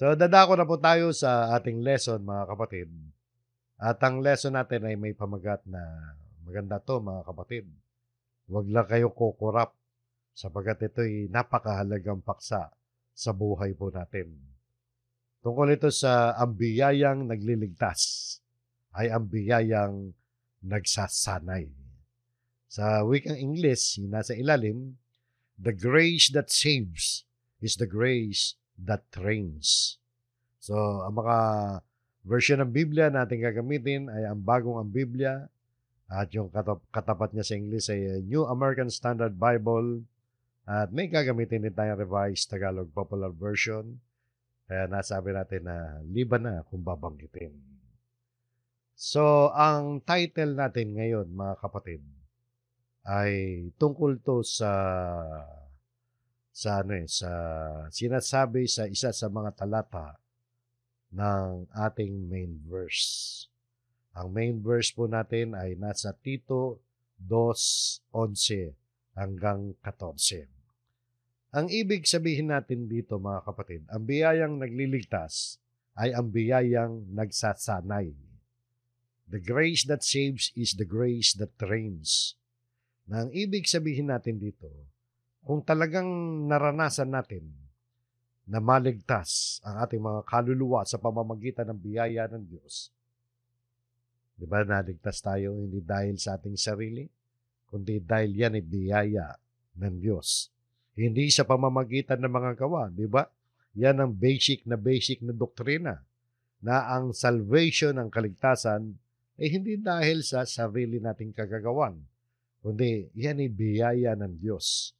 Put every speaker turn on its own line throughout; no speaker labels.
So, dadako na po tayo sa ating lesson, mga kapatid. At ang lesson natin ay may pamagat na maganda to, mga kapatid. Huwag lang kayo kukurap sapagkat ito'y napakahalagang paksa sa buhay po natin. Tungkol ito sa ang biyayang nagliligtas ay ang biyayang nagsasanay. Sa wikang Ingles, yung nasa ilalim, the grace that saves is the grace that trains. So, ang mga version ng Biblia natin gagamitin ay ang bagong ang Biblia at yung katapat niya sa English ay New American Standard Bible at may gagamitin din tayong Revised Tagalog Popular Version. Kaya nasabi natin na liban na kung babanggitin. So, ang title natin ngayon, mga kapatid, ay tungkol to sa sinasabi sa isa sa mga talata ng ating main verse. Ang main verse po natin ay nasa Tito 2:11 hanggang 14. Ang ibig sabihin natin dito, mga kapatid, ang biyayang nagliligtas ay ang biyayang nagsasanay. The grace that saves is the grace that trains. Na ang ibig sabihin natin dito, kung talagang naranasan natin na maligtas ang ating mga kaluluwa sa pamamagitan ng biyaya ng Diyos, di ba naligtas tayo hindi dahil sa ating sarili, kundi dahil yan ay biyaya ng Diyos. Hindi sa pamamagitan ng mga gawa, di ba? Yan ang basic na doktrina na ang salvation, ang kaligtasan, ay hindi dahil sa sarili nating kagagawan, kundi yan ay biyaya ng Diyos.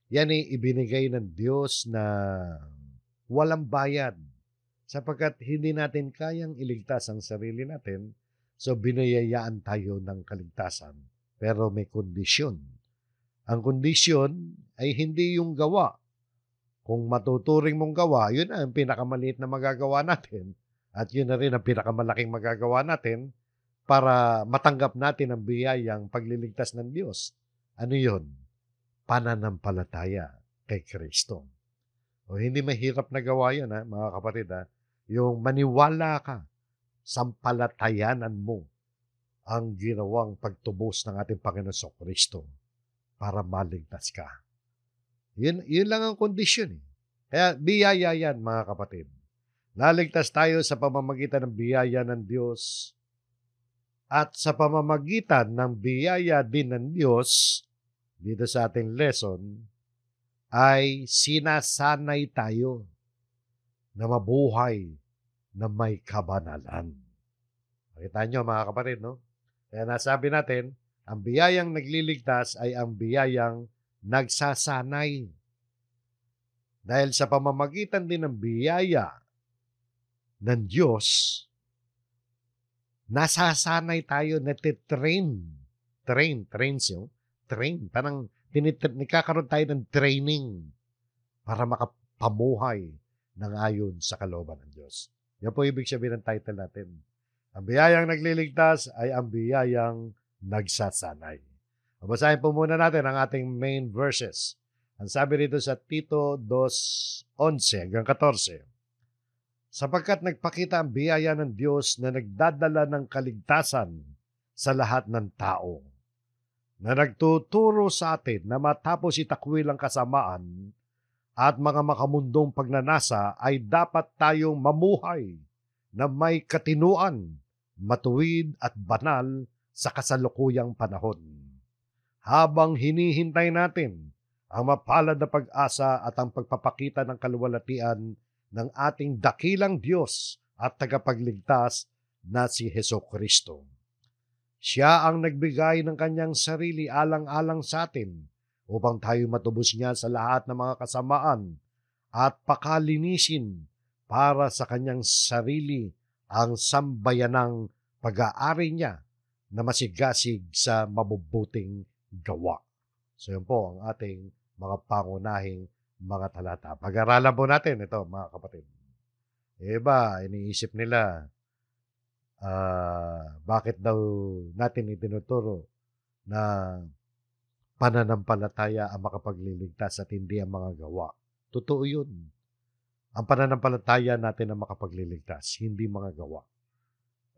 Yan ay ibinigay ng Diyos na walang bayad sapagkat hindi natin kayang iligtas ang sarili natin, so binayayaan tayo ng kaligtasan. Pero may kondisyon. Ang kondisyon ay hindi yung gawa. Kung matuturing mong gawa, yun ang pinakamaliit na magagawa natin at yun na rin ang pinakamalaking magagawa natin para matanggap natin ang biyayang pagliligtas ng Diyos. Ano yun? Pananampalataya kay Kristo. O hindi mahirap na gawa yun, mga kapatid. Yung maniwala ka, sampalatayanan mo ang ginawang pagtubos ng ating Panginoon sa Kristo para maligtas ka. Yun lang ang kondisyon. Kaya biyaya yan, mga kapatid. Naligtas tayo sa pamamagitan ng biyaya ng Diyos at sa pamamagitan ng biyaya din ng Diyos dito sa ating lesson ay sinasanay tayo na mabuhay na may kabanalan. Makita nyo, mga kapatid, no? Kaya nasabi natin, ang biyayang nagliligtas ay ang biyayang nagsasanay. Dahil sa pamamagitan din ng biyaya ng Diyos, nasasanay tayo, natitrain. Train. Parang nagkakaroon tayo ng training para makapamuhay ng ayon sa kalooban ng Diyos. Yan po ibig sabihin ng title natin. Ang biyayang nagliligtas ay ang biyayang nagsasanay. Basahin po muna natin ang ating main verses. Ang sabi rito sa Tito 2:11 hanggang 14. Sapagkat nagpakita ang biyaya ng Diyos na nagdadala ng kaligtasan sa lahat ng tao, na nagtuturo sa atin na matapos itakwil ang kasamaan at mga makamundong pagnanasa ay dapat tayong mamuhay na may katinuan, matuwid at banal sa kasalukuyang panahon. Habang hinihintay natin ang mapalad na pag-asa at ang pagpapakita ng kaluwalhatian ng ating dakilang Diyos at tagapagligtas na si Hesukristo. Siya ang nagbigay ng kanyang sarili alang-alang sa atin upang tayo matubos niya sa lahat ng mga kasamaan at pakalinisin para sa kanyang sarili ang sambayanang pag-aari niya na masigasig sa mabubuting gawa. So yun po ang ating mga pangunahing mga talata. Pag-aralan po natin ito, mga kapatid. Iba, iniisip nila, bakit daw natin itinuturo na pananampalataya ang makapagliligtas at hindi ang mga gawa. Totoo yun. Ang pananampalataya natin ang makapagliligtas, hindi mga gawa.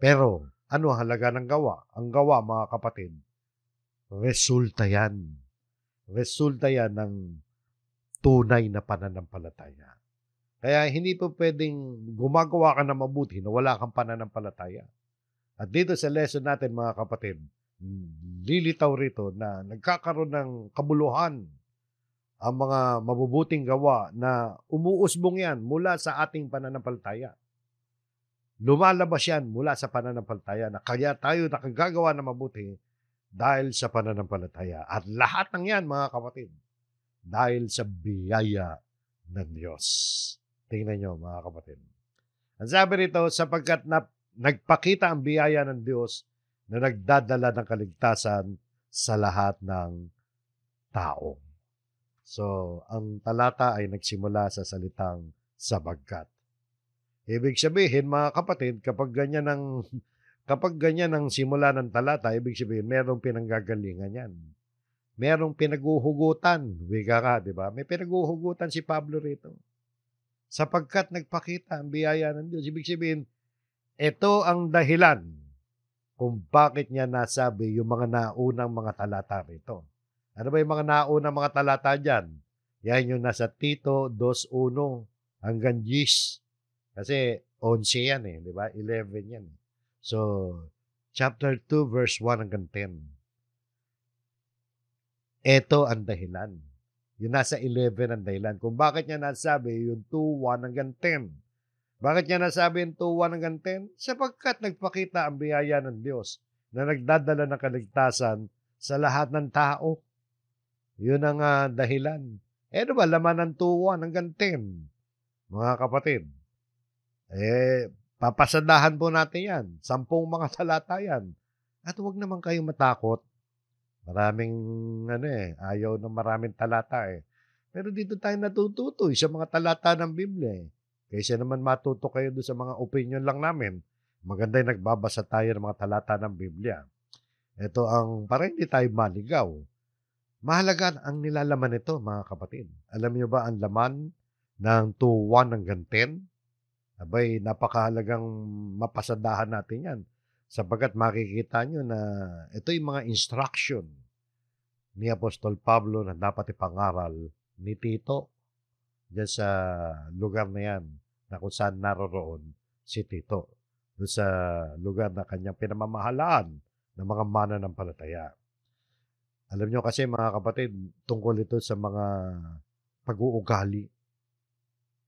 Pero, ano halaga ng gawa? Ang gawa, mga kapatid, resulta yan. Resulta yan ng tunay na pananampalataya. Kaya hindi po pwedeng gumagawa ka na mabuti na wala kang pananampalataya. At dito sa lesson natin, mga kapatid, lilitaw rito na nagkakaroon ng kabuluhan ang mga mabubuting gawa na umuusbong yan mula sa ating pananampalataya. Lumalabas yan mula sa pananampalataya na kaya tayo nakagagawa ng mabuti dahil sa pananampalataya. At lahat ng yan, mga kapatid, dahil sa biyaya ng Diyos. Tingnan nyo, mga kapatid. Ang sabi rito, sapagkat nagpakita ang biyaya ng Diyos na nagdadala ng kaligtasan sa lahat ng tao. So, ang talata ay nagsimula sa salitang sabagkat. Ibig sabihin, mga kapatid, kapag ganyan ang simula ng talata, ibig sabihin, merong pinanggagalingan yan. Merong pinaguhugutan. Wika ka, di ba? May pinaguhugutan si Pablo rito. Sapagkat nagpakita ang biyaya ng Diyos. Ibig sabihin, ito ang dahilan kung bakit niya nasabi yung mga naunang mga talata rito. Ano ba yung mga naunang mga talata dyan? Yan yung nasa Tito 2:1 hanggang 10. Kasi 11 yan eh, di ba? 11 yan. So, chapter 2 verse 1 hanggang 10. Ito ang dahilan. Yung nasa 11 ang dahilan. Kung bakit niya nasabi yung 2:1 hanggang 10. Bakit niya nasabi yung 2:1 hanggang 10? Sapagkat nagpakita ang biyaya ng Diyos na nagdadala ng kaligtasan sa lahat ng tao. Yun ang dahilan. Ano ba laman ng 2:1 hanggang 10? Mga kapatid, papasadahan po natin yan. 10 mga talata yan. At huwag naman kayong matakot. Maraming, ayaw ng maraming talata eh. Pero dito tayo natututo sa mga talata ng Biblia eh. Kaysa naman matuto kayo doon sa mga opinion lang namin. Maganda yung nagbabasa tayo ng mga talata ng Biblia. Ito para hindi tayo maligaw. Mahalaga ang nilalaman nito, mga kapatid. Alam niyo ba ang laman ng 2:1 hanggang 10? Abay, napakahalagang mapasadahan natin yan. Sapagat makikita nyo na ito yung mga instruction ni Apostol Pablo na dapat ipangaral ni Tito dyan sa lugar na yan na kung saan naroroon si Tito. Doon sa lugar na kanyang pinamamahalaan ng mga mananampalataya. Alam nyo kasi, mga kapatid, tungkol ito sa mga pag-uugali.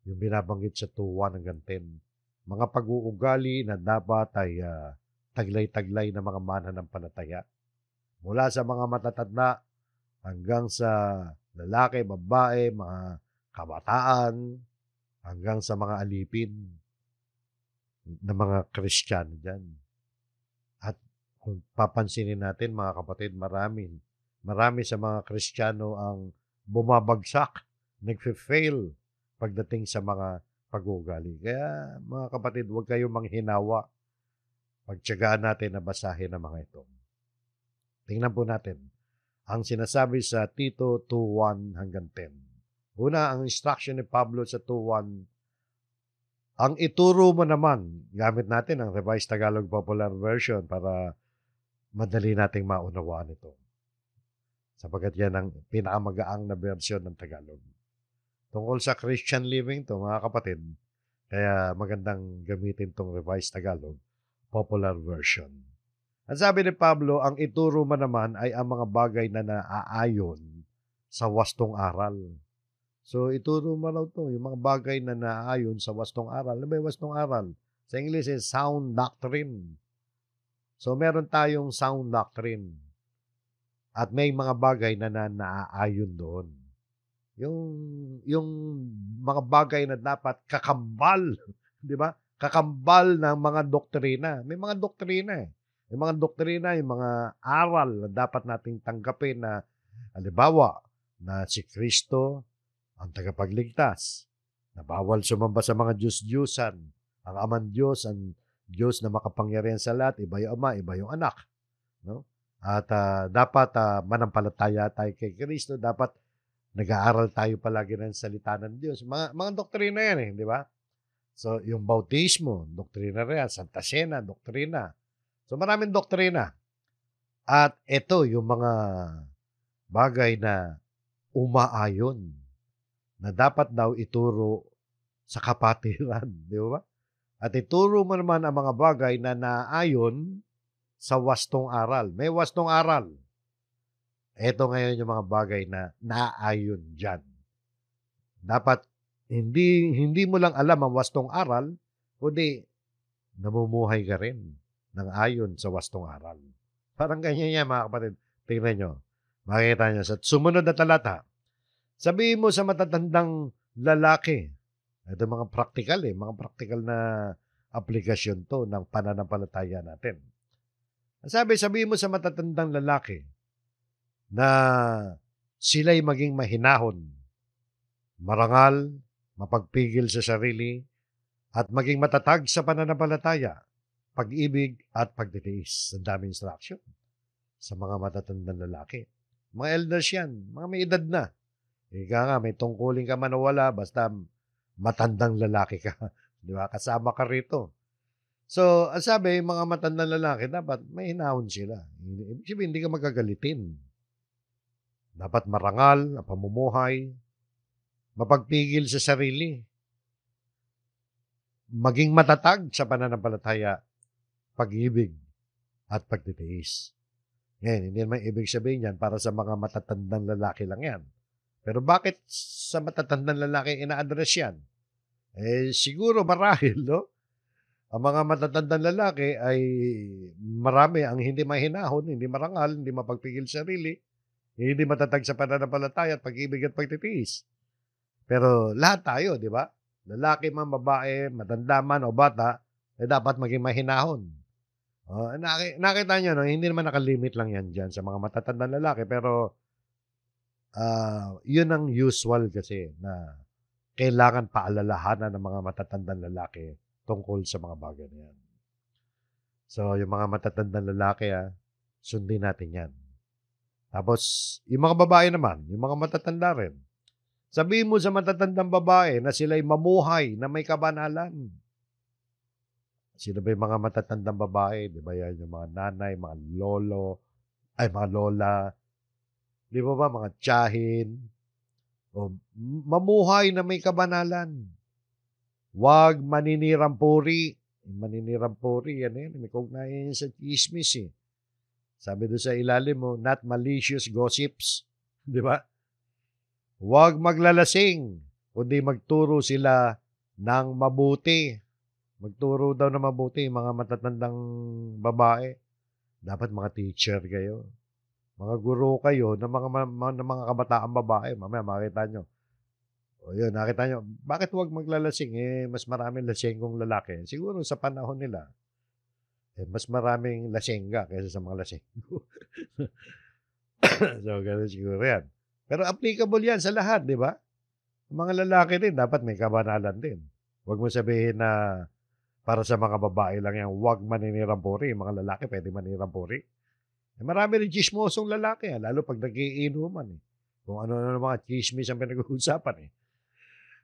Yung binabanggit sa 2:1 hanggang 10. Mga pag-uugali na dapat ay taglay-taglay na mga mananampalataya. Mula sa mga matatanda hanggang sa lalaki, babae, mga kabataan, hanggang sa mga alipin na mga Kristiyano dyan. At kung papansinin natin, mga kapatid, marami sa mga Kristiyano ang bumabagsak, nagfe-fail pagdating sa mga pag-uugali. Kaya, mga kapatid, huwag kayong manghinawa. Pagtiyagaan natin na basahin ang mga ito. Tingnan po natin ang sinasabi sa Tito 2:1 hanggang 10. Una, ang instruction ni Pablo sa 2:1. Ang ituro mo naman, gamit natin ang Revised Tagalog Popular Version para madali nating maunawaan ito. Sapagkat yan ang pinakamagaang na version ng Tagalog. Tungkol sa Christian living to, mga kapatid, kaya magandang gamitin tong Revised Tagalog Popular Version. Ang sabi ni Pablo, ang ituro mo naman ay ang mga bagay na naaayon sa wastong aral. So, ituro mo raw ito, yung mga bagay na naaayon sa wastong aral. Ano ba yung wastong aral? Sa English is sound doctrine. So, meron tayong sound doctrine. At may mga bagay na naaayon doon. Yung mga bagay na dapat kakambal, di ba? Kakambal ng mga doktrina. May mga doktrina eh. May mga doktrina, yung mga aral na dapat nating tanggapin na, halimbawa, na si Kristo ang tagapagligtas, na bawal sumamba sa mga Diyos-Diyusan, ang Amang Diyos, ang Diyos na makapangyarihan sa lahat, iba yung Ama, iba yung Anak. No? At dapat manampalataya tayo kay Kristo, dapat Nag-aaral tayo palagi ng salita ng Diyos. Mga doktrina yan eh, di ba? So, yung bautismo, doktrina rin. Santa Cena, doktrina. So, maraming doktrina. At ito, yung mga bagay na umaayon na dapat daw ituro sa kapatiran, di ba? At ituro mo naman ang mga bagay na naayon sa wastong aral. May wastong aral. Ito ngayon yung mga bagay na naayon dyan. Dapat hindi mo lang alam ang wastong aral, kundi namumuhay ka rin ng ayon sa wastong aral. Parang ganyan yan mga kapatid. Tingnan nyo. Makikita nyo sa sumunod na talata. Sabihin mo sa matatandang lalaki. Ito mga practical mga practical na aplikasyon to ng pananampalataya natin. Sabihin mo sa matatandang lalaki na sila'y maging mahinahon, marangal, mapagpigil sa sarili, at maging matatag sa pananampalataya, pag-ibig at pagtitiis. Ang daming instruction sa mga matatandang lalaki. Mga elders yan, mga may edad na. Ika nga, may tungkulin ka man o wala, basta matandang lalaki ka. Di ba? Kasama ka rito. So, ang sabi, mga matandang lalaki, dapat may hinahon sila. Ibig sabihin, hindi ka magagalitin. Dapat marangal ang pamumuhay, mapagpigil sa sarili, maging matatag sa pananampalataya, pag-ibig, at pagtitiis. Ngayon, hindi naman ibig sabihin yan para sa mga matatandang lalaki lang yan. Pero bakit sa matatandang lalaki ina-address yan? Siguro marahil, no? Ang mga matatandang lalaki ay marami ang hindi mahinahon, hindi marangal, hindi mapagpigil sa sarili, hindi matatag sa pananampalataya at pag-ibig at pagtitiis. Pero lahat tayo, di ba? Lalaki man, babae, matanda man o bata, dapat maging mahinahon. Nakita nyo, no? Hindi naman nakalimit lang yan dyan sa mga matatandang lalaki, pero yun ang usual kasi na kailangan paalalahanan ng mga matatandang lalaki tungkol sa mga bagay na yan. So, yung mga matatandang lalaki, sundin natin yan. Tapos, yung mga babae naman, yung mga matatanda rin, sabihin mo sa matatandang babae na sila'y mamuhay na may kabanalan. Sino ba yung mga matatandang babae? Di ba yan yung mga nanay, mga lolo, mga lola, di ba mga tiyahin? O, mamuhay na may kabanalan. Huwag maninirang puri. Maninirang puri, yan may kugnayan sa chismis Sabi doon sa ilalim mo, not malicious gossips. Di ba? Huwag maglalasing, kundi magturo sila ng mabuti. Magturo daw ng mabuti, mga matatandang babae. Dapat mga teacher kayo. Mga guro kayo ng mga kabataang babae. Mamaya makita nyo. O yun, nakita nyo, bakit huwag maglalasing? Mas maraming lasing kong lalaki. Siguro sa panahon nila, mas maraming lasengga kaysa sa mga lasenggo. So, ganun siguro yan. Pero applicable yan sa lahat, di ba? Mga lalaki din, dapat may kabanalan din. Huwag mo sabihin na para sa mga babae lang yan, huwag maninirang puri. Mga lalaki, pwede maninirang puri. Marami rin chismosong lalaki, lalo pag nag-iinuman. Kung ano-ano mga chismis ang pinag-uusapan.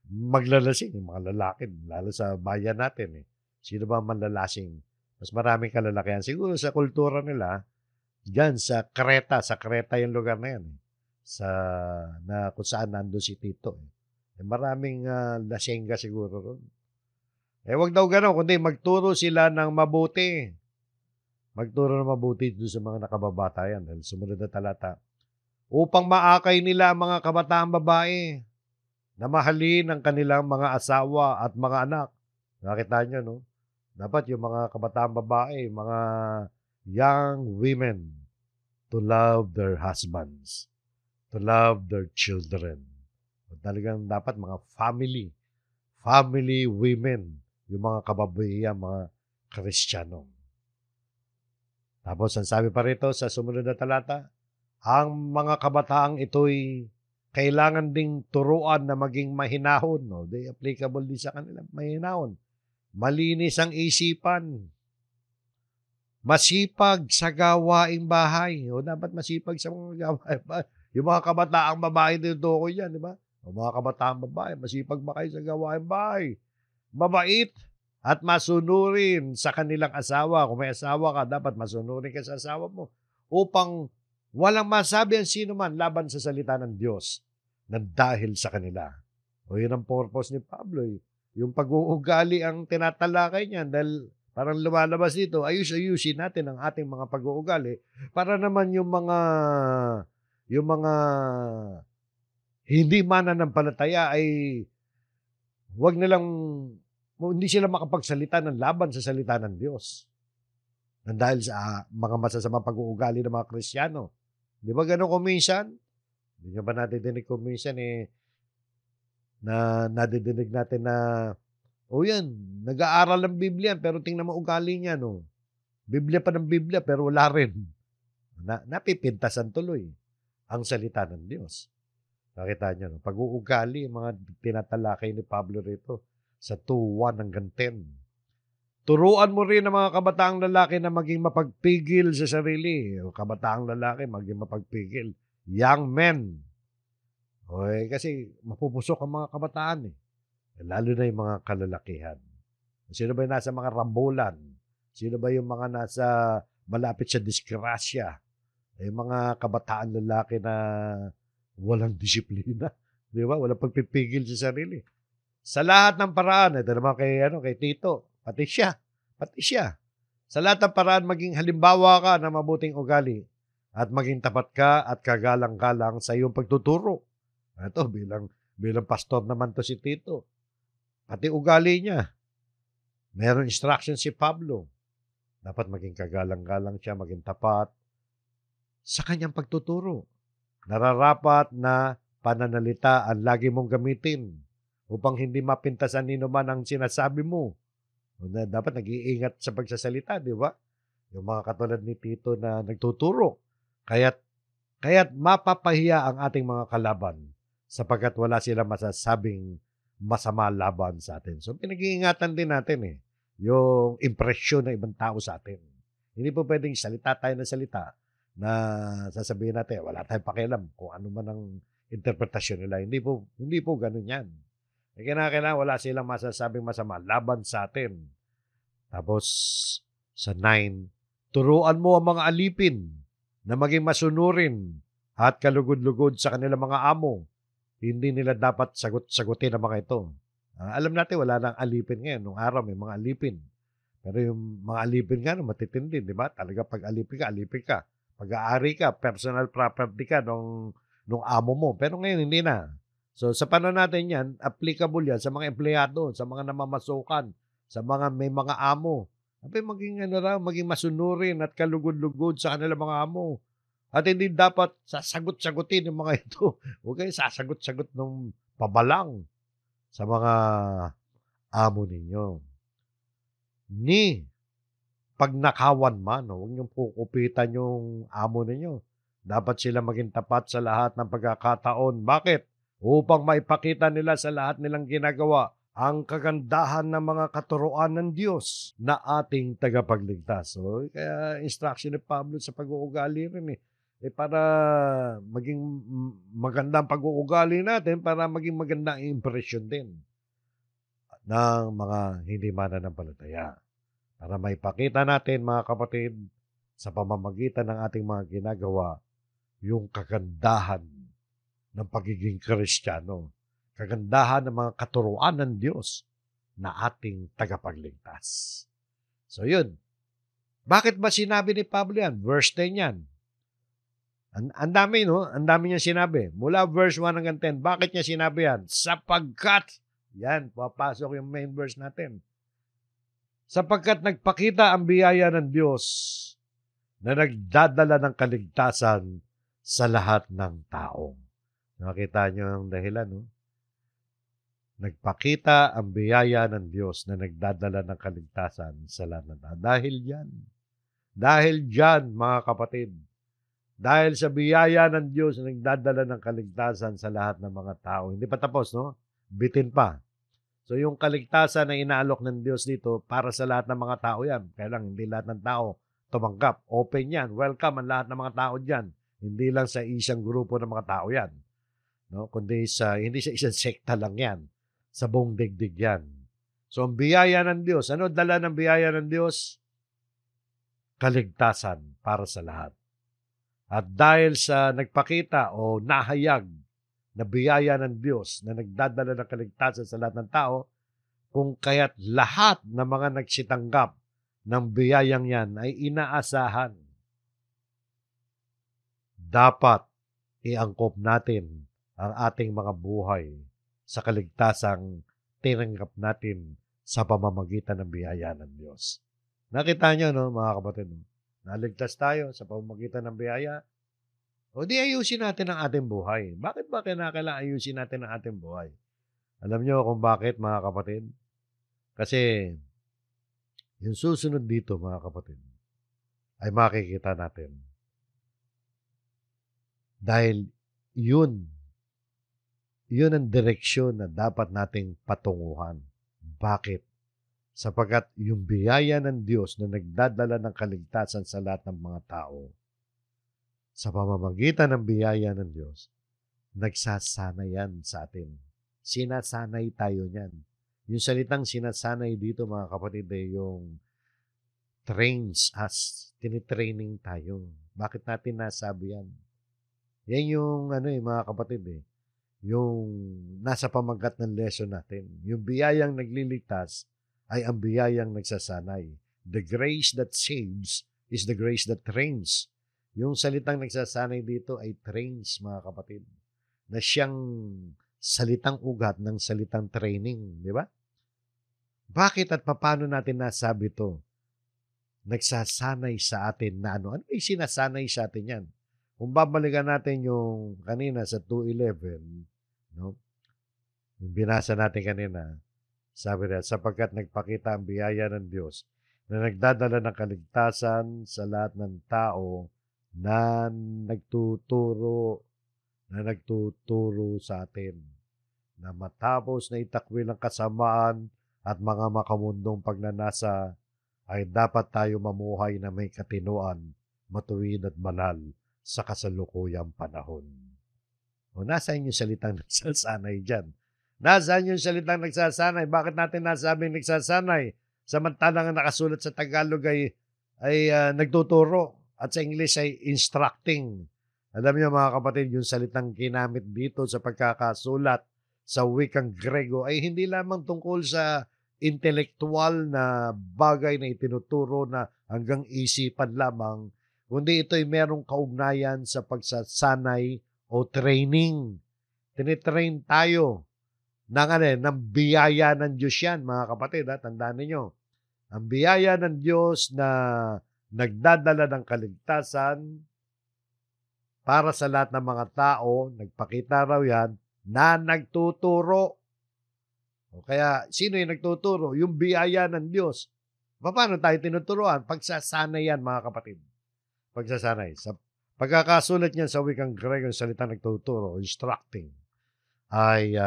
Maglalasing, yung mga lalaki, lalo sa bayan natin. Sino ba manlalasing? Mas maraming kalalakihan. Siguro sa kultura nila, dyan sa Creta yung lugar na yan. Na kung saan nandun si Tito. Maraming lasengga siguro ron. Wag daw gano'n, kundi magturo sila ng mabuti. Magturo ng mabuti doon sa mga nakababatayan. Dahil sumunod na talata. Upang maakay nila ang mga kabataang babae na mahalin ang kanilang mga asawa at mga anak. Nakita nyo, no? Dapat yung mga kabataan babae, mga young women, to love their husbands, to love their children. At talagang dapat mga family women, yung mga kababaihan, mga Kristiyano. Tapos, ang sabi pa rito sa sumunod na talata, ang mga kabataang ito'y kailangan ding turuan na maging mahinahon. No? They applicable din sa kanila, mahinahon. Malinis ang isipan. Masipag sa gawaing bahay. O dapat masipag sa mga gawaing bahay. Yung mga kabataang babae tinutukoy yan, di ba? O mga kabataang babae, masipag ba kayo sa gawain bahay? Mabait at masunurin sa kanilang asawa. Kung may asawa ka, dapat masunurin ka sa asawa mo upang walang masabi ang sino man laban sa salita ng Diyos na dahil sa kanila. O yun ang purpose ni Pablo. Yung pag-uugali ang tinatalakay niya dahil parang lumalabas dito, ayusin natin ang ating mga pag-uugali para naman yung mga hindi mananampalataya ay wag nilang hindi sila makapagsalita ng laban sa salita ng Diyos. Dahil sa mga masasamang pag-uugali ng mga Kristiyano. Di ba gano'n kuminsan? Hindi nyo ba nadidinig kuminsan na nadidinig natin na yan, nag-aaral ng Biblia pero tingnan mo ugali niya, no? Biblia pa ng Biblia pero wala rin. Napipintasan tuloy ang salita ng Diyos. Nakita niyo, no? Pag-uugali, mga tinatalakay ni Pablo rito sa 2:1 hanggang 10. Turuan mo rin ang mga kabataang lalaki na maging mapagpigil sa sarili. O kabataang lalaki, maging mapagpigil. Young men. Okay, kasi mapupusok ang mga kabataan Lalo na yung mga kalalakihan. Sino ba yung nasa mga rambulan? Sino ba yung mga nasa malapit sa disgrasya? Yung mga kabataan lalaki na walang disiplina. Di ba? Walang pagpipigil sa sarili. Sa lahat ng paraan, ito naman kay Tito, pati siya. Sa lahat ng paraan, maging halimbawa ka na mabuting ugali at maging tapat ka at kagalang-galang sa iyong pagtuturo. Ito, bilang pastor naman to si Tito. Pati ugali niya. Meron instruction si Pablo. Dapat maging kagalang-galang siya, maging tapat sa kanyang pagtuturo. Nararapat na pananalita ang lagi mong gamitin upang hindi mapintasan nino man ang sinasabi mo. Dapat nag-iingat sa pagsasalita, di ba? Yung mga katulad ni Tito na nagtuturo. Kaya't mapapahiya ang ating mga kalaban sapagkat wala silang masasabing masama laban sa atin. So, pinag-iingatan din natin yung impresyon ng ibang tao sa atin. Hindi po pwedeng salita tayo ng salita na sasabihin natin, wala tayong pakialam kung ano man ang interpretasyon nila. Hindi po ganun yan. Kailangan wala silang masasabing masama laban sa atin. Tapos, sa 9, turuan mo ang mga alipin na maging masunurin at kalugod-lugod sa kanilang mga amo. Hindi nila dapat sagutin ang mga ito. Alam natin, wala nang alipin ngayon. Nung araw, may mga alipin. Pero yung mga alipin nga, matitindi, di ba? Talaga pag alipin ka. Pag-aari ka, personal property ka nung amo mo. Pero ngayon, hindi na. So, sa panahon natin yan, applicable yan sa mga empleyado, sa mga namamasukan, sa mga may mga amo. Maging masunurin at kalugod-lugod sa kanilang mga amo. At hindi dapat sasagot-sagutin yung mga ito. Huwag kayo sasagot-sagot ng pabalang sa mga amo ninyo. Pagnakawan man, huwag niyong kukupitan yung amo ninyo. Dapat sila maging tapat sa lahat ng pagkakataon. Bakit? Upang maipakita nila sa lahat nilang ginagawa ang kagandahan ng mga katuruan ng Diyos na ating tagapagligtas. So, kaya instruction ni Pablo sa pag-uugali rin para maging magandang pag-uugali natin, para maging magandang impression din ng mga hindi mananampalataya. Para maipakita natin, mga kapatid, sa pamamagitan ng ating mga ginagawa, yung kagandahan ng pagiging Kristiyano, kagandahan ng mga katuruan ng Diyos na ating tagapagligtas. So yun. Bakit ba sinabi ni Pablo yan? Verse 10 yan. Ang dami, no? Ang dami niya sinabi. Mula verse 1 hanggang 10. Bakit niya sinabi yan? Sapagkat, yan, papasok yung main verse natin. Sapagkat nagpakita ang biyaya ng Diyos na nagdadala ng kaligtasan sa lahat ng tao. Nakita niyo ang dahilan, no? Nagpakita ang biyaya ng Diyos na nagdadala ng kaligtasan sa lahat ng tao. Dahil dyan, mga kapatid, dahil sa biyaya ng Diyos na nagdadala ng kaligtasan sa lahat ng mga tao. Hindi pa tapos, no? Bitin pa. So, yung kaligtasan na inaalok ng Diyos dito, para sa lahat ng mga tao yan. Kaya lang, hindi lahat ng tao tumanggap. Open yan. Welcome ang lahat ng mga tao dyan. Hindi lang sa isang grupo ng mga tao yan, no? Kundi hindi sa isang sekta lang yan. Sa buong digdig yan. So, ang biyaya ng Diyos, ano dala ng biyaya ng Diyos? Kaligtasan para sa lahat. At dahil sa nagpakita o nahayag na biyaya ng Diyos na nagdadala ng kaligtasan sa lahat ng tao, kung kaya't lahat ng mga nagsitanggap ng biyayang yan ay inaasahan. Dapat iangkop natin ang ating mga buhay sa kaligtasang tinanggap natin sa pamamagitan ng biyaya ng Diyos. Nakita niyo, no, mga kapatid, naligtas tayo sa pamamagitan ng biyaya. O di ayusin natin ang ating buhay. Bakit ba kailangan ayusin natin ang ating buhay? Alam niyo kung bakit, mga kapatid? Kasi yung susunod dito, mga kapatid, ay makikita natin. Dahil yun ang direksyon na dapat nating patunguhan. Bakit? Sapagkat yung biyaya ng Diyos na nagdadala ng kaligtasan sa lahat ng mga tao, sa pamamagitan ng biyaya ng Diyos, nagsasanay yan sa atin. Sinasanay tayo niyan. Yung salitang sinasanay dito, mga kapatid, ay yung trains us. Tinitraining tayo. Bakit natin nasabi yan? Yan yung mga kapatid, yung nasa pamagat ng lesson natin. Yung biyayang nagliligtas ay ang biyayang nagsasanay. The grace that saves is the grace that trains. Yung salitang nagsasanay dito ay trains, mga kapatid, na siyang salitang ugat ng salitang training, di ba? Bakit at paano natin nasabi ito? Nagsasanay sa atin na ano? Ano ay sinasanay sa atin yan? Kung babalikan natin yung kanina sa 2:11, no? Yung binasa natin kanina, sabi niya, sapagkat nagpakita ang biyaya ng Diyos na nagdadala ng kaligtasan sa lahat ng tao na nagtuturo sa atin na matapos na itakwil ang kasamaan at mga makamundong pagnanasa ay dapat tayo mamuhay na may katinoan, matuwid at banal sa kasalukuyang panahon. O nasaan yung salitang nagsasanay dyan? Nasaan yung salitang nagsasanay? Bakit natin nasabing nagsasanay? Samantalang ang nakasulat sa Tagalog ay nagtuturo at sa English ay instructing. Alam niyo, mga kapatid, yung salitang ginamit dito sa pagkakasulat sa wikang Grego ay hindi lamang tungkol sa intelektual na bagay na itinuturo na hanggang isipan lamang, kundi ito ay merong kaugnayan sa pagsasanay o training. Tinitrain tayo ng biyaya ng Diyos yan, mga kapatid. Tandaan ninyo, ang biyaya ng Diyos na nagdadala ng kaligtasan para sa lahat ng mga tao, nagpakita raw yan, na nagtuturo. O kaya, sino yung nagtuturo? Yung biyaya ng Diyos. Paano tayo tinuturuan? Pagsasanay yan, mga kapatid. Pagsasanay. Sa pagkakasulat niyan sa wikang Grego, yung salita nagtuturo, instructing, ay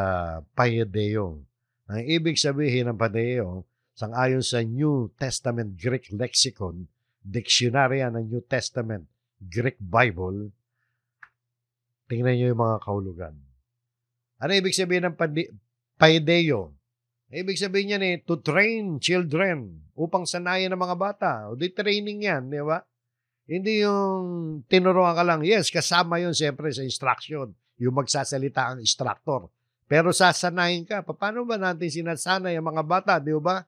paideo. Ang ibig sabihin ng paideo, sangayon sa New Testament Greek Lexicon, dictionary ng New Testament Greek Bible, tingnan niyo yung mga kahulugan. Ano ibig sabihin ng paideo? Ibig sabihin niyan to train children upang sanayin ng mga bata. O di training yan, di ba? Hindi yung tinuruan ka lang. Yes, kasama yun siyempre sa instruction. Yung magsasalita ang instructor. Pero sasanayin ka. Paano ba natin sinasanay ang mga bata, di ba?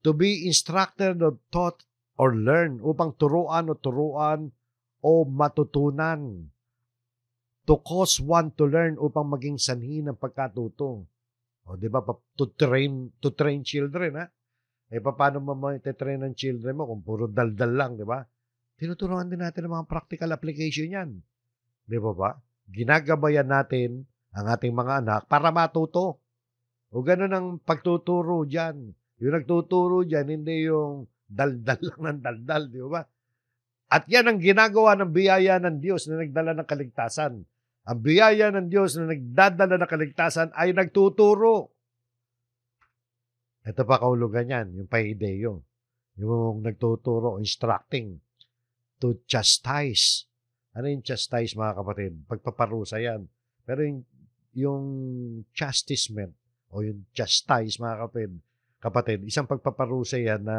To be instructed or taught or learn upang turuan o matutunan. To cause one to learn upang maging sanhi ng pagkatuto. O di ba? To train children, ha? Paano mo train ng children mo kung puro daldal lang, di ba? Tinuturuan din natin ng mga practical application yan. Di ba? Ginagabayan natin ang ating mga anak para matuto. O ganun ang pagtuturo dyan. Yung nagtuturo dyan, hindi yung daldal lang ng daldal, di ba? At yan ang ginagawa ng biyaya ng Diyos na nagdala ng kaligtasan. Ang biyaya ng Diyos na nagdadala ng kaligtasan ay nagtuturo. Ito pa kahulugan yan, yung paideo. Yung nagtuturo, instructing, to chastise, Ano yung chastise, mga kapatid? Pagpaparusa yan. Pero yung chastisement o yung chastise, mga kapatid, isang pagpaparusa yan na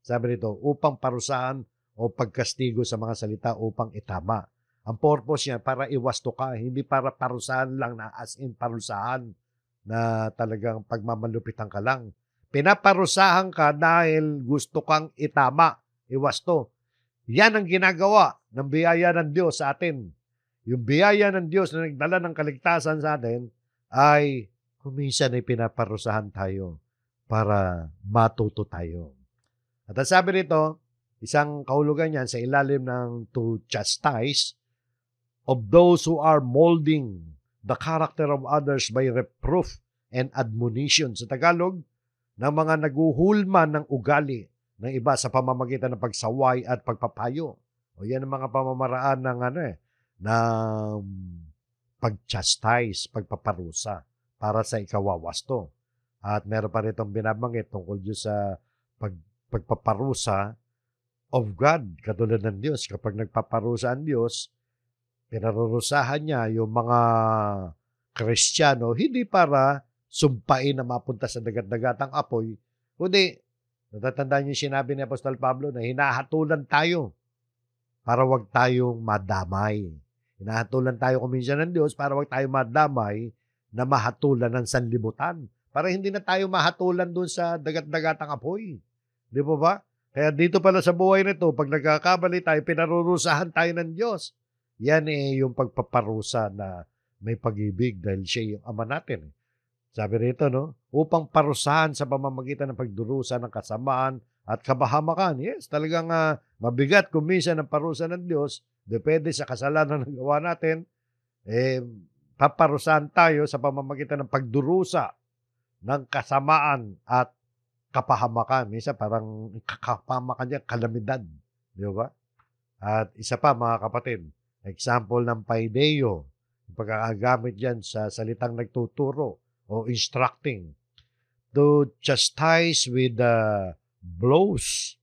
sabi nito, upang parusahan o pagkastigo sa mga salita upang itama. Ang purpose niya para iwasto ka, hindi para parusahan lang na as in parusahan na talagang pagmamalupitan ka lang. Pinaparusahan ka dahil gusto kang itama, iwasto. Yan ang ginagawa ng biyaya ng Diyos sa atin. Yung biyaya ng Diyos na nagdala ng kaligtasan sa atin ay kuminsan ay pinaparusahan tayo para matuto tayo. At ang sabi nito, isang kahulugan yan sa ilalim ng to chastise of those who are molding the character of others by reproof and admonition. Sa Tagalog, ng mga naguhulman ng ugali ng iba sa pamamagitan ng pagsaway at pagpapayo. O yan ang mga pamamaraan ng ng pag-chastise, pagpaparusa para sa ikawawasto. At meron pa ritong binabanggit tungkol sa pagpaparusa of God, katulad ng Diyos. Kapag nagpaparusa ang Diyos, pinarurusahan niya yung mga Kristiyano, hindi para sumpain na mapunta sa dagat-dagatang apoy, kundi, natatandaan niyo sinabi ni Apostol Pablo na hinahatulan tayo para wag tayong madamay. Hinahatulan tayo kuminsan ng Diyos para wag tayong madamay na mahatulan ng sanlibutan. Para hindi na tayo mahatulan doon sa dagat-dagatang apoy. Di ba ba? Kaya dito pala sa buhay nito, pag nagkakabali tayo, pinarurusahan tayo ng Diyos. Yan yung pagpaparusa na may pag-ibig dahil siya yung ama natin. Sabi rito, upang parusahan sa pamamagitan ng pagdurusa ng kasamaan at kabahamakan. Yes, talagang mabigat kung minsan ang parusa ng Diyos, depende sa kasalanan na gawa natin, paparusahan tayo sa pamamagitan ng pagdurusa ng kasamaan at kapahamakan. Minsan parang kapahamakan niya, kalamidad. Di ba? At isa pa, mga kapatid, example ng paideio, pagkakagamit yan sa salitang nagtuturo o instructing. To chastise with blows,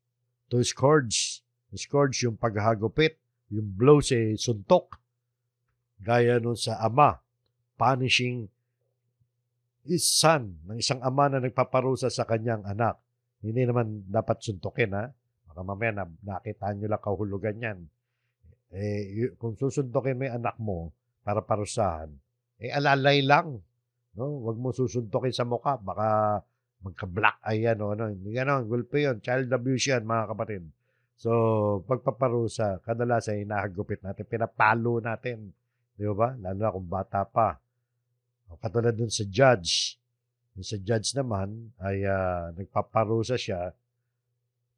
to scourge. Scourge yung paghagupit, yung blows suntok. Gaya nun sa ama, punishing his son, ng isang ama na nagpaparusa sa kanyang anak. Hindi naman dapat suntukin, ha? Baka mamaya nakita nyo lang kahulugan yan. Kung susuntukin mo yung anak mo para parusahan, alalay lang. No, wag mo susuntukin sa mukha, baka magka-black eye yan o ano. Hindi gano'n, gulpe yun. Child abuse yan, mga kapatid. So, pagpaparusa, kadalasan hinahagupit natin, pinapalo natin. Di ba? Lalo na kung bata pa. O, katulad dun sa judge. Yung sa judge naman ay nagpaparusa siya,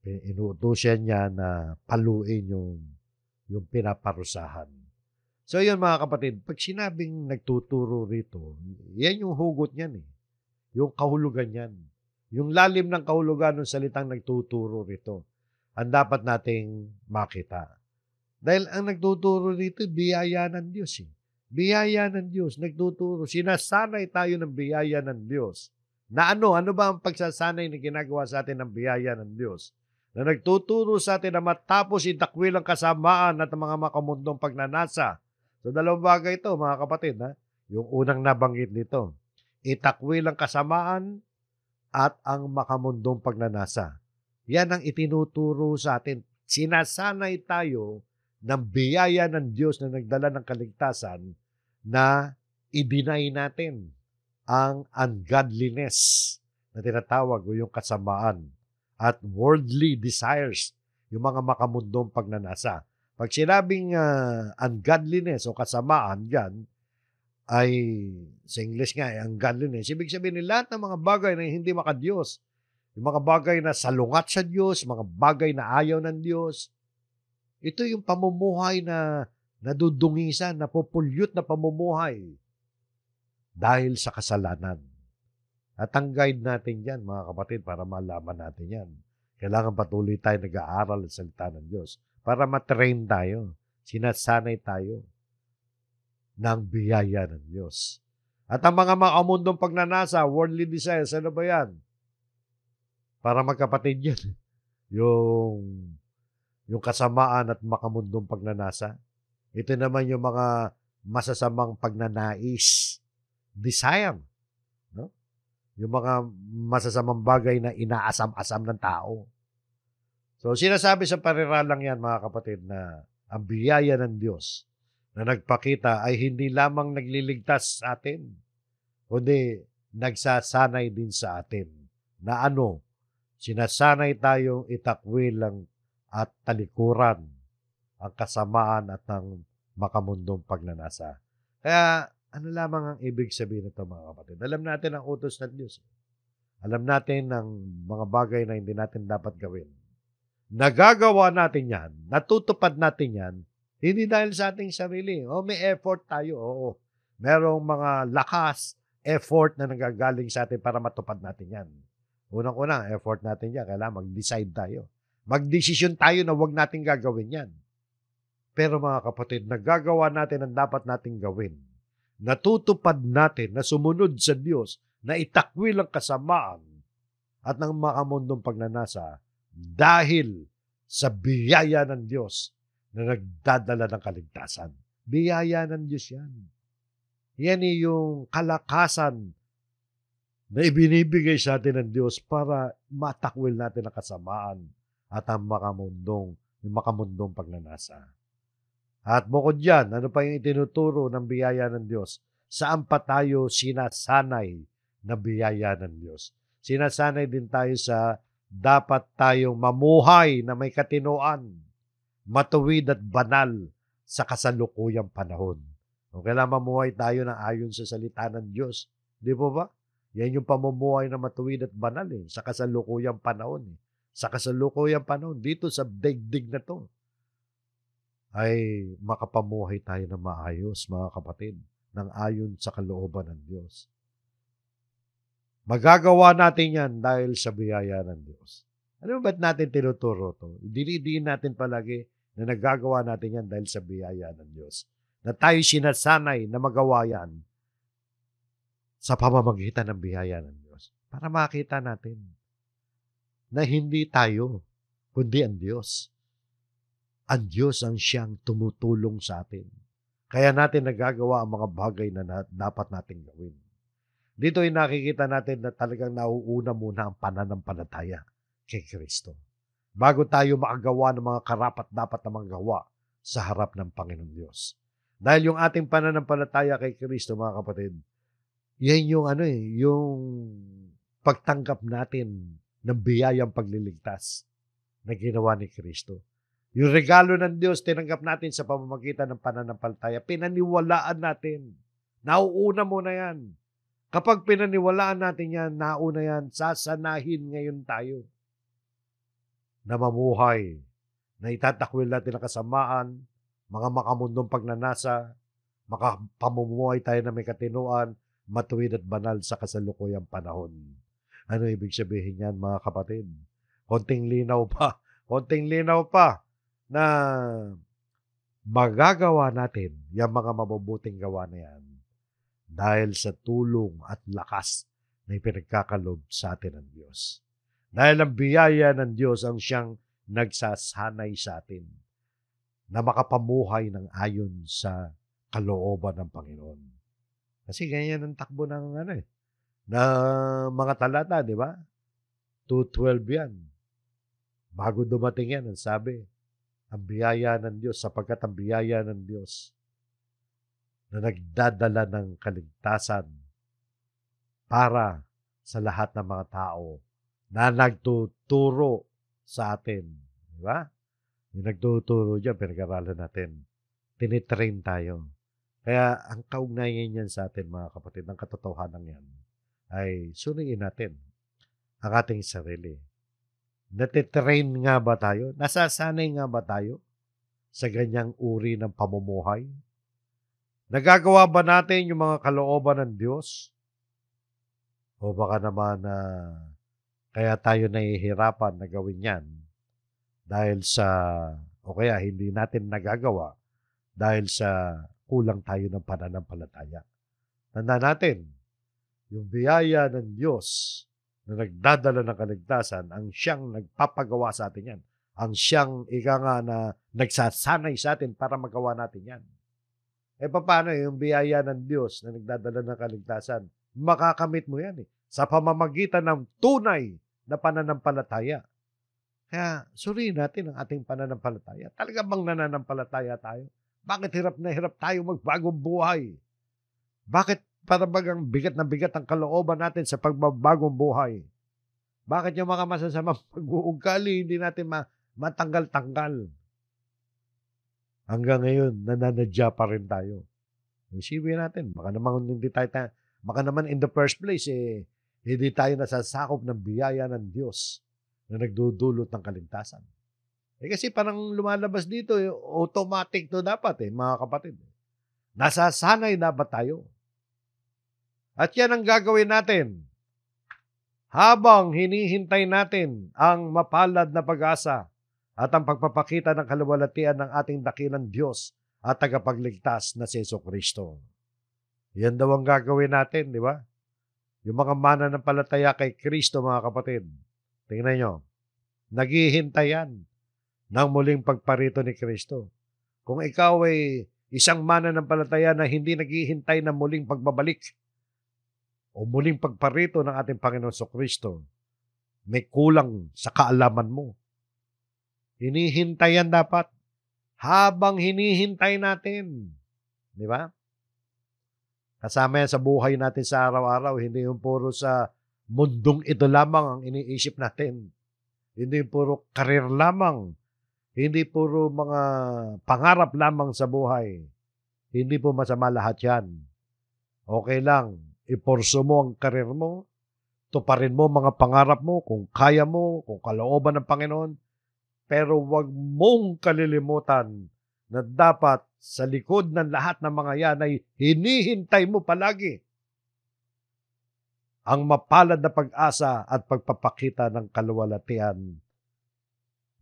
inuutusan niya na paluin yung pinaparusahan. So, yun mga kapatid, pag sinabing nagtuturo rito, yan yung hugot niyan eh. Yung kahulugan niyan. Yung lalim ng kahulugan ng salitang nagtuturo rito, ang dapat nating makita. Dahil ang nagtuturo rito, biyaya ng Diyos eh. Biyaya ng Diyos, nagtuturo. Sinasanay tayo ng biyaya ng Diyos. Na ano ba ang pagsasanay na ginagawa sa atin ng biyaya ng Diyos? Na nagtuturo sa atin na matapos itakwil ang kasamaan at ang mga makamundong pagnanasa. So, dalawang bagay ito, mga kapatid. Yung unang nabanggit nito, itakwil ang kasamaan at ang makamundong pagnanasa. Yan ang itinuturo sa atin. Sinasanay tayo ng biyaya ng Diyos na nagdala ng kaligtasan na i-deny natin ang ungodliness na tinatawag o yung kasamaan at worldly desires, yung mga makamundong pagnanasa. Pag sinabing ungodliness o kasamaan dyan, ay sa English nga, ungodliness, ibig sabihin lahat ng mga bagay na hindi makadiyos, yung mga bagay na salungat sa Diyos, mga bagay na ayaw ng Diyos, ito yung pamumuhay na nadudungisan, napopulyot na pamumuhay dahil sa kasalanan. At ang guide natin yan, mga kapatid, para malaman natin yan. Kailangan patuloy tayo nag-aaral sa salita ng Diyos para matrain tayo, sinasanay tayo ng biyaya ng Diyos. At ang mga makamundong pagnanasa, worldly desires, ano ba yan? Para magkapatid yan. Yung kasamaan at makamundong pagnanasa. Ito naman yung mga masasamang pagnanais, desire, no? Yung mga masasamang bagay na inaasam-asam ng tao. So, sinasabi sa pariralang yan, mga kapatid, na ang biyaya ng Diyos na nagpakita ay hindi lamang nagliligtas sa atin, kundi nagsasanay din sa atin na ano, sinasanay tayong itakwilang at talikuran ang kasamaan at ang makamundong pagnanasa. Kaya, ano lamang ang ibig sabihin nito, mga kapatid? Alam natin ang utos ng Diyos. Alam natin ang mga bagay na hindi natin dapat gawin. Nagagawa natin yan, natutupad natin yan, hindi dahil sa ating sarili. May effort tayo, oo. Merong mga lakas, effort na nagagaling sa atin para matupad natin yan. Unang-una, effort natin yan, kailangan mag-decide tayo. Mag-desisyon tayo na huwag natin gagawin yan. Pero mga kapatid, nagagawa natin ang dapat nating gawin. Natutupad natin na sumunod sa Diyos, na itakwil ang kasamaan at ng makamundong pagnanasa dahil sa biyaya ng Diyos na nagdadala ng kaligtasan. Biyaya ng Diyos yan. Yan yung kalakasan na ibinibigay sa atin ng Diyos para matakwil natin ang kasamaan at ang makamundong pagnanasa. At bukod dyan, ano pa yung itinuturo ng biyaya ng Diyos? Saan pa tayo sinasanay na biyaya ng Diyos? Sinasanay din tayo sa dapat tayong mamuhay na may katinoan, matuwid at banal sa kasalukuyang panahon. Kung kailangan mamuhay tayo na ayon sa salita ng Diyos, di po ba? Yan yung pamumuhay na matuwid at banal sa kasalukuyang panahon. Sa kasalukuyang panahon, dito sa digdig na to, ay makapamuhay tayo na maayos, mga kapatid, ng ayon sa kalooban ng Diyos. Magagawa natin yan dahil sa biyaya ng Diyos. Ano ba't natin tinuturo to? Dinidiin natin palagi na nagagawa natin yan dahil sa biyaya ng Diyos. Na tayo sinasanay na magawa yan sa pamamagitan ng biyaya ng Diyos. Para makita natin na hindi tayo, kundi ang Diyos. Ang Diyos ang siyang tumutulong sa atin. Kaya natin nagagawa ang mga bagay na dapat natin gawin. Dito ay nakikita natin na talagang nauuna muna ang pananampalataya kay Kristo. Bago tayo makagawa ng mga karapat-dapat na magawa sa harap ng Panginoon Diyos. Dahil yung ating pananampalataya kay Kristo, mga kapatid, yan yung yung pagtanggap natin ng biyayang pagliligtas na ginawa ni Kristo. Yung regalo ng Diyos, tinanggap natin sa pamamagitan ng pananampalataya. Pinaniwalaan natin. Nauuna muna yan. Kapag pinaniwalaan natin yan, nauna yan, sasanahin ngayon tayo na mamuhay, na itatakwil natin ang kasamaan, mga makamundong pagnanasa, makapamumuhay tayo na may katinuan, matuwid at banal sa kasalukuyang panahon. Ano ibig sabihin yan, mga kapatid? Konting linaw pa na magagawa natin yung mga mabubuting gawa na yan dahil sa tulong at lakas na ipinagkakalob sa atin ng Diyos. Dahil ang biyaya ng Diyos ang siyang nagsasanay sa atin na makapamuhay ng ayon sa kalooban ng Panginoon. Kasi ganyan ang takbo ng na mga talata, di ba? 2:12 yan. Bago dumating yan, ang sabi, ang biyaya ng Diyos, sapagkat ang biyaya ng Diyos na nagdadala ng kaligtasan para sa lahat ng mga tao na nagtuturo sa atin. Di ba? Yung nagtuturo dyan, pinag-aralan natin. Tinitrain tayo. Kaya ang kaugnayan yan sa atin, mga kapatid, ng katotohanan yan, ay suriin natin ang ating sarili. Natitrain nga ba tayo? Nasasanay nga ba tayo sa ganyang uri ng pamumuhay? Nagagawa ba natin yung mga kalooban ng Diyos? O baka naman kaya tayo nahihirapan na gawin yan dahil o kaya hindi natin nagagawa dahil sa kulang tayo ng pananampalataya. Tandaan natin, yung biyaya ng Diyos na nagdadala ng kaligtasan, ang siyang nagpapagawa sa atin yan. ang siyang ika nga na nagsasanay sa atin para magawa natin yan. Paano yung biyaya ng Diyos na nagdadala ng kaligtasan? Makakamit mo yan sa pamamagitan ng tunay na pananampalataya. Kaya suriin natin ang ating pananampalataya. Talaga bang nananampalataya tayo? Bakit hirap na hirap tayo magbagong buhay? Bakit para bagang bigat na bigat ang kalooban natin sa pagbabagong buhay? Bakit yung mga masasamang pag-uugali hindi natin matanggal-tanggal? Hanggang ngayon, nananadya pa rin tayo. Isipin natin, baka naman in the first place, hindi tayo nasasakop ng biyaya ng Diyos na nagdudulot ng kaligtasan. Kasi parang lumalabas dito, automatic to dapat mga kapatid. Nasasanay dapat tayo. At yan ang gagawin natin habang hinihintay natin ang mapalad na pag-asa at ang pagpapakita ng kaluwalhatian ng ating dakilang Diyos at tagapagligtas na si Jesucristo. Yan daw ang gagawin natin, di ba? Yung mga mananampalataya kay Kristo, mga kapatid. Tingnan nyo, naghihintay yan ng muling pagparito ni Kristo. Kung ikaw ay isang mananampalataya na hindi naghihintay ng muling pagbabalik o muling pagparito ng ating Panginoon Jesucristo, may kulang sa kaalaman mo. Hinihintayan dapat habang hinihintay natin. Di ba? Kasama yan sa buhay natin sa araw-araw. Hindi yung puro sa mundong ito lamang ang iniisip natin. Hindi puro karir lamang. Hindi puro mga pangarap lamang sa buhay. Hindi po masama lahat yan. Okay lang. Iporso mo ang karir mo. Tuparin mo mga pangarap mo kung kaya mo, kung kalooban ng Panginoon. Pero huwag mong kalilimutan na dapat sa likod ng lahat ng mga yan ay hinihintay mo palagi ang mapalad na pag-asa at pagpapakita ng kaluwalhatian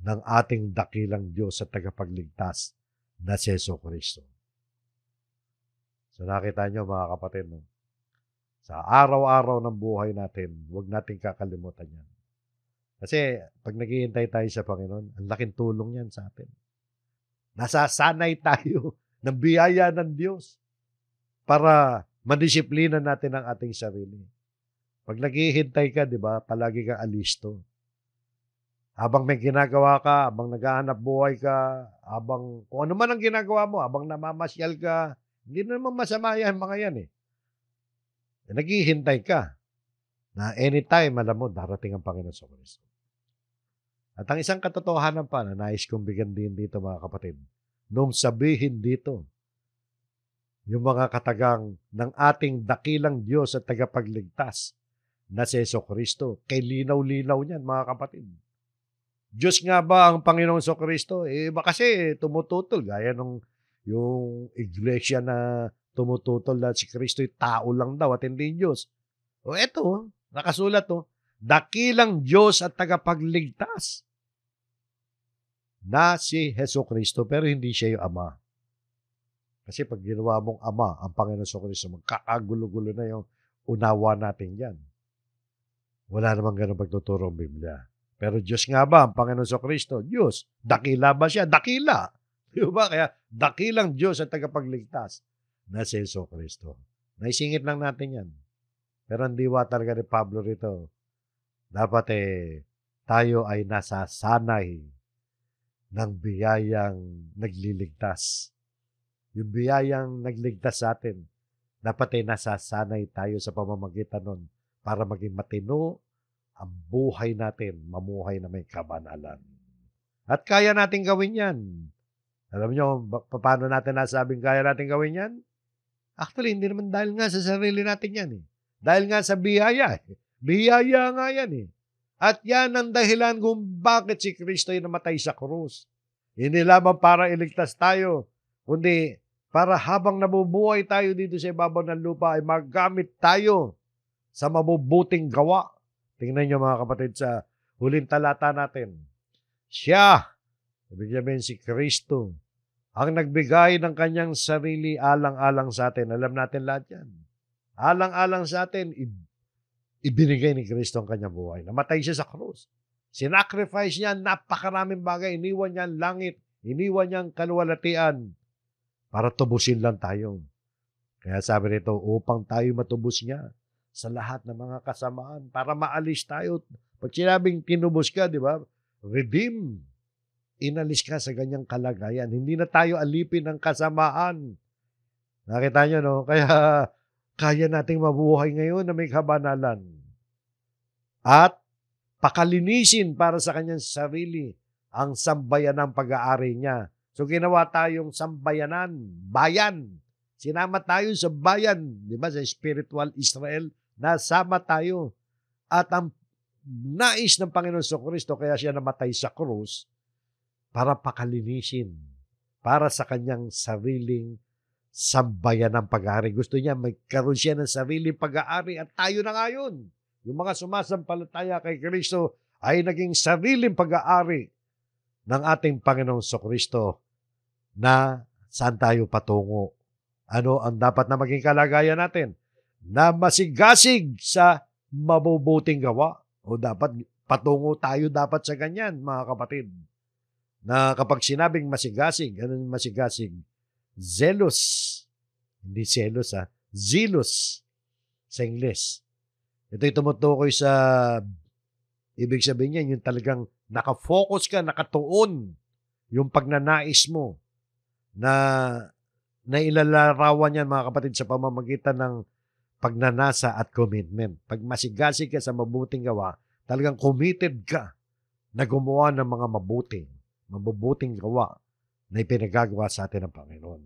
ng ating dakilang Diyos at tagapagligtas na si Jesucristo. So nakita nyo mga kapatid, sa araw-araw ng buhay natin, huwag nating kakalimutan yan. Kasi pag naghihintay tayo sa Panginoon, ang laking tulong yan sa atin. Nasasanay tayo ng biyaya ng Diyos para madisiplina natin ang ating sarili. Pag naghihintay ka, di ba, palagi kang alisto. Habang may ginagawa ka, habang naghahanap buhay ka, habang kung ano man ang ginagawa mo, habang namamasyal ka, hindi naman masama yan, mga yan Naghihintay ka na anytime, alam mo, darating ang Panginoon sa Kristo. At ang isang katotohanan pa na nais kong bigyan din dito, mga kapatid, nung sabihin dito, yung mga katagang ng ating dakilang Diyos at tagapagligtas na si Jesucristo, kay linaw-linaw niyan, mga kapatid. Diyos nga ba ang Panginoong Jesucristo? Iba kasi tumututol, gaya nung yung iglesia na tumututol na si Kristo'y tao lang daw at hindi Diyos. O eto, nakasulat dakilang Diyos at tagapagligtas na si Jesucristo, pero hindi siya yung Ama. Kasi pag ginawa mong Ama, ang Panginoon Jesucristo, magkakagulo-gulo na yung unawa natin yan. Wala namang ganun pagtuturo ang Biblia. Pero Diyos nga ba ang Panginoon Jesucristo? Diyos. Dakila ba siya? Dakila. Di ba? Kaya dakilang Diyos at tagapagligtas na si Jesucristo. Naisingit lang natin yan. Pero ang diwa talaga ni Pablo rito, dapat tayo ay nasasanay ng biyayang nagliligtas. Yung biyayang nagligtas sa atin, dapat nasasanay tayo sa pamamagitan nun para maging matino ang buhay natin, mamuhay na may kabanalan. At kaya natin gawin yan. Alam nyo, paano natin nasabing kaya natin gawin yan? Actually, hindi naman dahil nga sa sarili natin yan Dahil nga sa biyaya. Biyaya nga yan At yan ang dahilan kung bakit si Kristo ay namatay sa krus. Hindi lamang para iligtas tayo, kundi para habang nabubuhay tayo dito sa ibabaw ng lupa ay magamit tayo sa mabubuting gawa. Tingnan nyo mga kapatid sa huling talata natin. Siya, ibig sabihin si Kristo, ang nagbigay ng kanyang sarili alang-alang sa atin. Alam natin lahat yan. Alang-alang sa atin, ibinigay ni Kristo ang kanyang buhay. Namatay siya sa krus. Sinacrifice niya napakaraming bagay. Iniwan niya ang langit. Iniwan niya ang kaluwalhatian para tubusin lang tayo. Kaya sabi nito, upang tayo matubos niya sa lahat ng mga kasamaan, para maalis tayo. Pag sinabing tinubos ka, di ba? Redeem. Inalis ka sa ganyang kalagayan. Hindi na tayo alipin ng kasamaan. Nakita nyo, no? Kaya kaya nating mabuhay ngayon na may kabanalan. At pakalinisin para sa kanyang sarili ang sambayanang pag-aari niya. So ginawa tayong sambayanan, bayan. Sinama tayo sa bayan, di ba? Sa spiritual Israel, nasama tayo. At ang nais ng Panginoon Kristo, kaya siya namatay sa krus, para pakalinisin, para sa kanyang sariling sambayanang pag-aari. Gusto niya magkaroon siya ng sariling pag-aari at tayo na ngayon. Yung mga sumasampalataya kay Kristo ay naging sariling pag-aari ng ating Panginoong Kristo na saan tayo patungo. Ano ang dapat na maging kalagayan natin? Na masigasig sa mabubuting gawa. O dapat patungo tayo dapat sa ganyan, mga kapatid. Na kapag sinabing masigasig, ano yung masigasig? Zealous. Hindi zealous, zealous sa Ingles. Ito'y tumutukoy sa, ibig sabihin niya, yung talagang nakafocus ka, nakatuon yung pagnanais mo na ilalarawan yan, mga kapatid, sa pamamagitan ng pagnanasa at commitment. Pag masigasig ka sa mabuting gawa, talagang committed ka na gumawa ng mga mabubuting gawa na ipinagagawa sa atin ng Panginoon.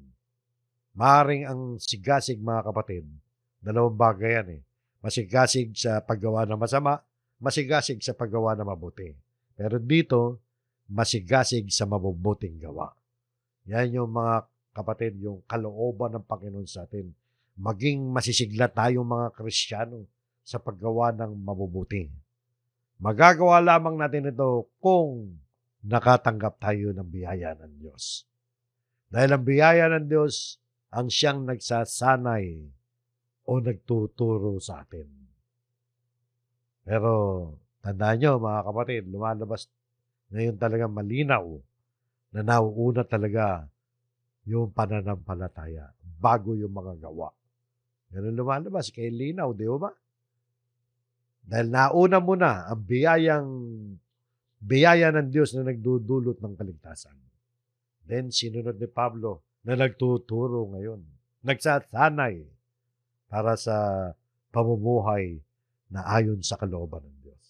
Maaaring ang sigasig, mga kapatid, dalawang bagay yan Masigasig sa paggawa ng masama, masigasig sa paggawa ng mabuti. Pero dito, masigasig sa mabubuting gawa. Yan yung mga kapatid, yung kalooban ng Panginoon sa atin. Maging masisigla tayong mga Kristiyano sa paggawa ng mabubuti. Magagawa lamang natin ito kung nakatanggap tayo ng biyaya ng Diyos. Dahil ang biyaya ng Diyos ang siyang nagsasanay o nagtuturo sa atin. Pero tandaan nyo, mga kapatid, lumalabas ngayon talaga malinaw na nauuna talaga yung pananampalataya bago yung mga gawa. Ganun lumalabas, kay linaw, di ba? Dahil nauna mo na ang biyaya ng Diyos na nagdudulot ng kaligtasan. Then, sinunod ni Pablo na nagtuturo ngayon. Nagsasanay para sa pamumuhay na ayon sa kalooban ng Diyos.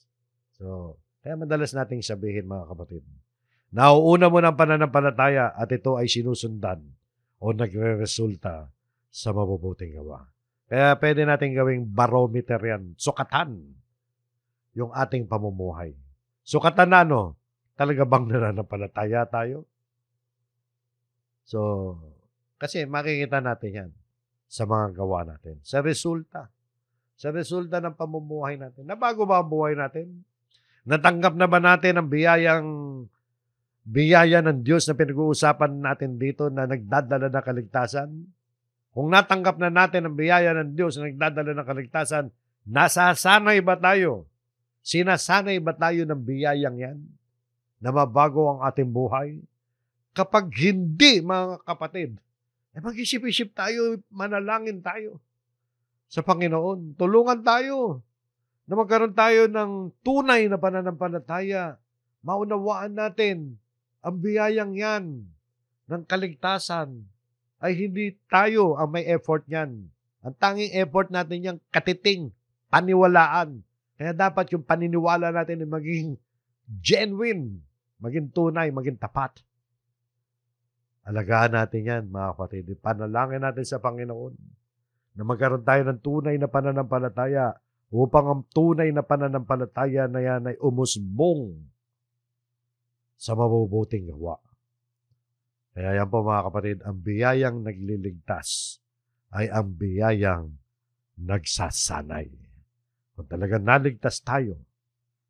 So, kaya madalas nating sabihin, mga kapatid, nauuna mo ng pananampalataya at ito ay sinusundan o nagre-resulta sa mabubuting gawa. Kaya pwede natin gawing barometer yan, sukatan yung ating pamumuhay. Sukatan na talaga bang nananampalataya tayo? So, kasi makikita natin yan sa mga gawa natin. Sa resulta ng pamumuhay natin. Nabago ba ang buhay natin? Natanggap na ba natin ang biyaya ng Diyos na pinag-uusapan natin dito na nagdadala ng kaligtasan? Kung natanggap na natin ang biyaya ng Diyos na nagdadala ng kaligtasan, nasasanay ba tayo? Sinasanay ba tayo ng biyayang yan na mabago ang ating buhay? Kapag hindi, mga kapatid, mag-isip-isip tayo, manalangin tayo sa Panginoon. Tulungan tayo na magkaroon tayo ng tunay na pananampalataya. Maunawaan natin ang biyayang yan ng kaligtasan ay hindi tayo ang may effort niyan. Ang tanging effort natin yung katiting, paniwalaan. Kaya dapat yung paniniwala natin ay maging genuine, maging tunay, maging tapat. Alagaan natin yan, mga kapatid. Panalangin natin sa Panginoon na magkaroon tayo ng tunay na pananampalataya upang ang tunay na pananampalataya na yan ay umusbong sa mabubuting gawa. Kaya yan po, mga kapatid, ang biyayang nagliligtas ay ang biyayang nagsasanay. Kung talagang naligtas tayo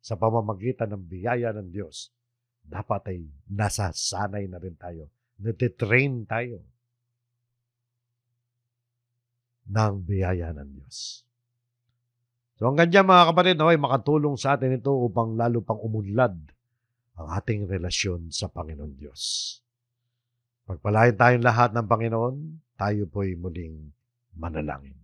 sa pamamagitan ng biyaya ng Diyos, dapat ay nasasanay na rin tayo. Natitrain tayo ng biyaya ng Diyos. So hanggang diyan mga kapatid, nawa'y makatulong sa atin ito upang lalo pang umunlad ang ating relasyon sa Panginoon Diyos. Pagpalain tayong lahat ng Panginoon, tayo po'y muling manalangin.